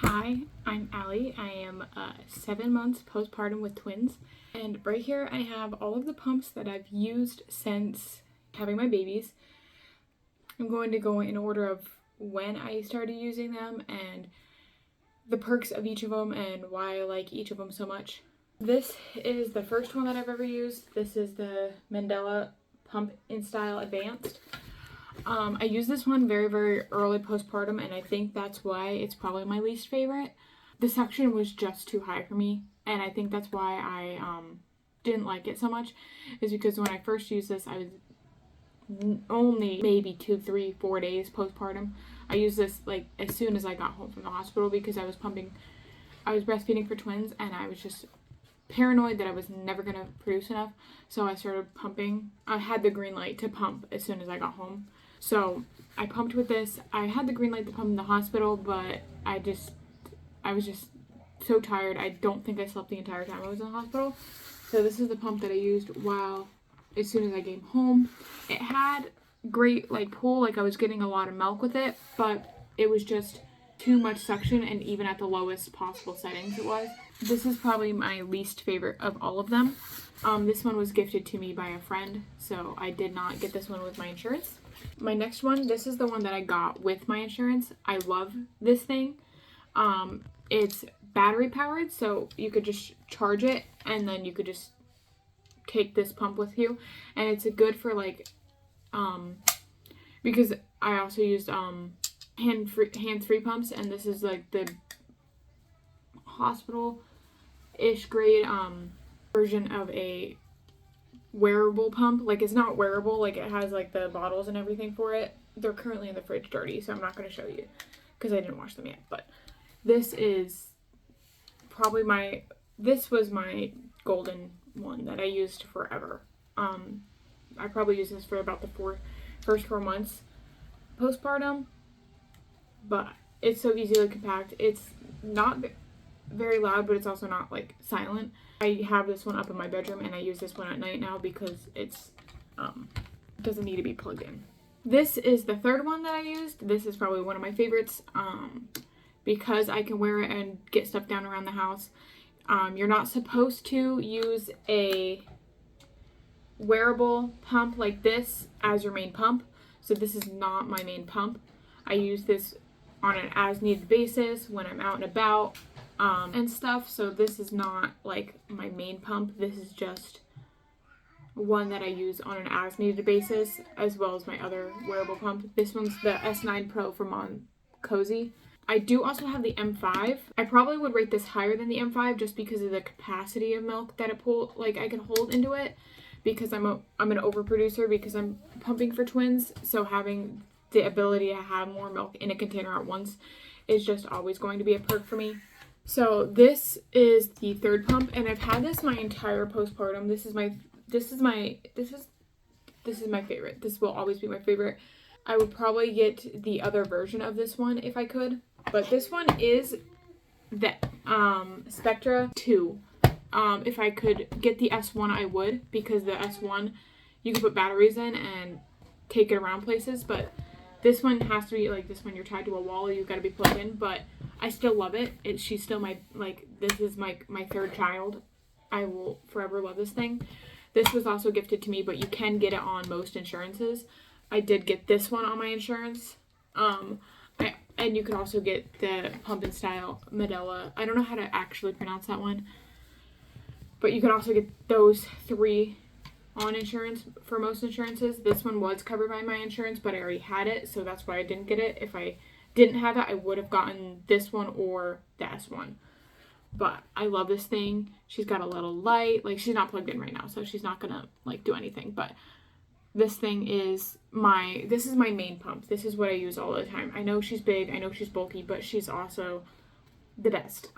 Hi, I'm Allie. I am 7 months postpartum with twins. And right here I have all of the pumps that I've used since having my babies. I'm going to go in order of when I started using them and the perks of each of them and why I like each of them so much. This is the first one that I've ever used. This is the Mandela Pump InStyle Advanced. I used this one very, very early postpartum, and I think that's why it's probably my least favorite. The suction was just too high for me, and I think that's why I didn't like it so much, is because when I first used this, I was only maybe 2, 3, 4 days postpartum. I used this like as soon as I got home from the hospital because I was breastfeeding for twins, and I was just paranoid that I was never going to produce enough, so I started pumping. I had the green light to pump as soon as I got home. So I pumped with this. I had the green light to pump in the hospital, but I was just so tired. I don't think I slept the entire time I was in the hospital. So this is the pump that I used as soon as I came home. It had great pull, I was getting a lot of milk with it, but it was just too much suction, and even at the lowest possible settings it was. This is probably my least favorite of all of them. This one was gifted to me by a friend, so I did not get this one with my insurance. My next one, this is the one that I got with my insurance. I love this thing. It's battery powered, so you could just charge it and then you could just take this pump with you. And it's good for because I also used hands-free pumps, and this is like the hospital-ish grade version of a wearable pump. It's not wearable, it has the bottles and everything for it. They're currently in the fridge dirty, so I'm not going to show you because I didn't wash them yet. But this is probably this was my golden one that I used forever. I probably used this for about the first 4 months postpartum, but it's so easily compact. It's not very loud, but it's also not silent. I have this one up in my bedroom, and I use this one at night now because it's doesn't need to be plugged in. This is the third one that I used. This is probably one of my favorites because I can wear it and get stuff down around the house. You're not supposed to use a wearable pump like this as your main pump, so this is not my main pump. I use this on an as-needed basis when I'm out and about and stuff, so this is not my main pump. This is just one that I use on an as-needed basis, as well as my other wearable pump. This one's the S9 Pro from Mom Cozy. I do also have the M5. I probably would rate this higher than the M5 just because of the capacity of milk that I can hold into it, because I'm an overproducer because I'm pumping for twins, so having the ability to have more milk in a container at once is just always going to be a perk for me. So this is the third pump, and I've had this my entire postpartum. This is my favorite. This will always be my favorite. I would probably get the other version of this one if I could, but this one is the Spectra 2. If I could get the S1, I would, because the S1 you can put batteries in and take it around places, but this one has to be this one, you're tied to a wall, you've got to be plugged in. But I still love it. She's still my this is my third child. I will forever love this thing. This was also gifted to me, but you can get it on most insurances. I did get this one on my insurance. And you can also get the Pump InStyle Mandela. I don't know how to actually pronounce that one, but you can also get those 3 on insurance for most insurances. This one was covered by my insurance, but I already had it, so that's why I didn't get it. If I didn't have it, I would have gotten this one or the S1. But I love this thing. She's got a little light. She's not plugged in right now, so she's not gonna do anything. But this thing is my main pump. This is what I use all the time. I know she's big, I know she's bulky, but she's also the best.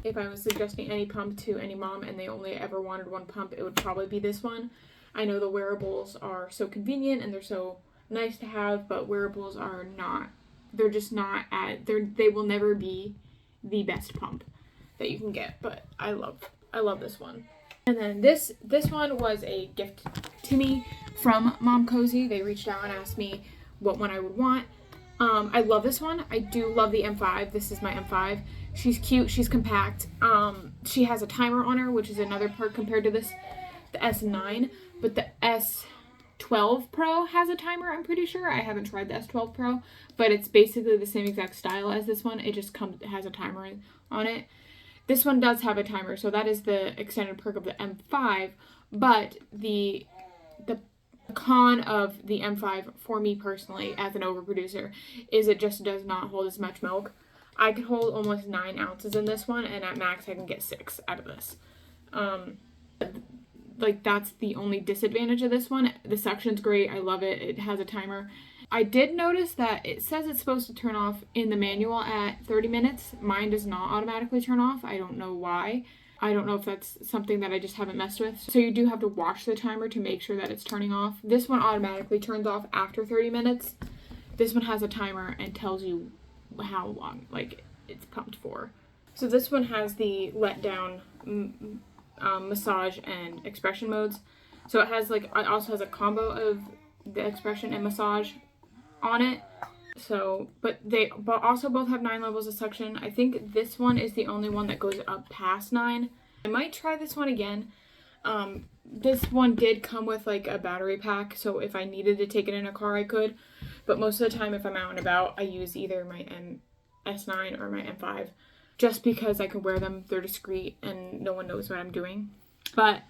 If I was suggesting any pump to any mom and they only ever wanted one pump, it would probably be this one. I know the wearables are so convenient and they're so nice to have, but wearables are not. They're just not they will never be the best pump that you can get, but I love this one. And then this one was a gift to me from Mom Cozy. They reached out and asked me what one I would want. I love this one. I do love the M5. This is my M5. She's cute. She's compact. She has a timer on her, which is another perk compared to this, the S9. But the S12 Pro has a timer, I'm pretty sure. I haven't tried the S12 Pro, but it's basically the same exact style as this one. It just has a timer on it. This one does have a timer, so that is the extended perk of the M5. But the con of the M5 for me personally as an overproducer is it just does not hold as much milk. I could hold almost 9 ounces in this one, and at max I can get 6 out of this. Like, that's the only disadvantage of this one. The suction's great. I love it. It has a timer. I did notice that it says it's supposed to turn off in the manual at 30 minutes. Mine does not automatically turn off. I don't know why. I don't know if that's something that I just haven't messed with. So you do have to watch the timer to make sure that it's turning off. This one automatically turns off after 30 minutes. This one has a timer and tells you how long, like, it's pumped for. So this one has the let down, massage and expression modes. So it also has a combo of the expression and massage on it. So, but they also both have 9 levels of suction. I think this one is the only one that goes up past 9. I might try this one again. This one did come with like a battery pack, so if I needed to take it in a car, I could. But most of the time, if I'm out and about, I use either my S9 or my M5, just because I can wear them. They're discreet and no one knows what I'm doing. But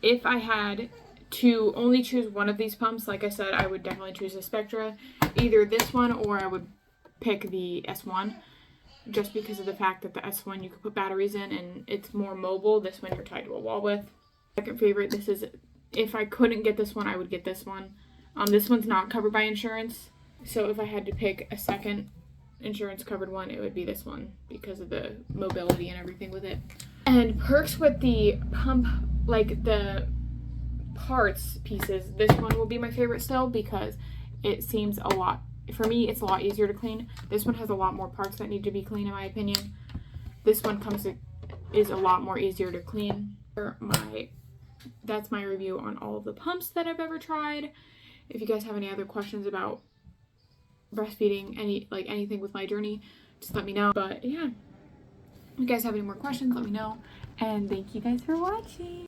if I had to only choose one of these pumps, like I said, I would definitely choose the Spectra, either this one or I would pick the S1, just because of the fact that the S1 you could put batteries in and it's more mobile. This one you're tied to a wall with. Second favorite, this is, if I couldn't get this one, I would get this one. This one's not covered by insurance, so if I had to pick a second insurance covered one, it would be this one because of the mobility and everything with it. And perks with the pump, like the parts pieces, this one will be my favorite still because it seems a lot, for me it's a lot easier to clean. This one has a lot more parts that need to be clean in my opinion. This one is a lot more easier to clean. That's my review on all of the pumps that I've ever tried. If you guys have any other questions about breastfeeding, anything with my journey, just let me know. But yeah, if you guys have any more questions, let me know. And thank you guys for watching.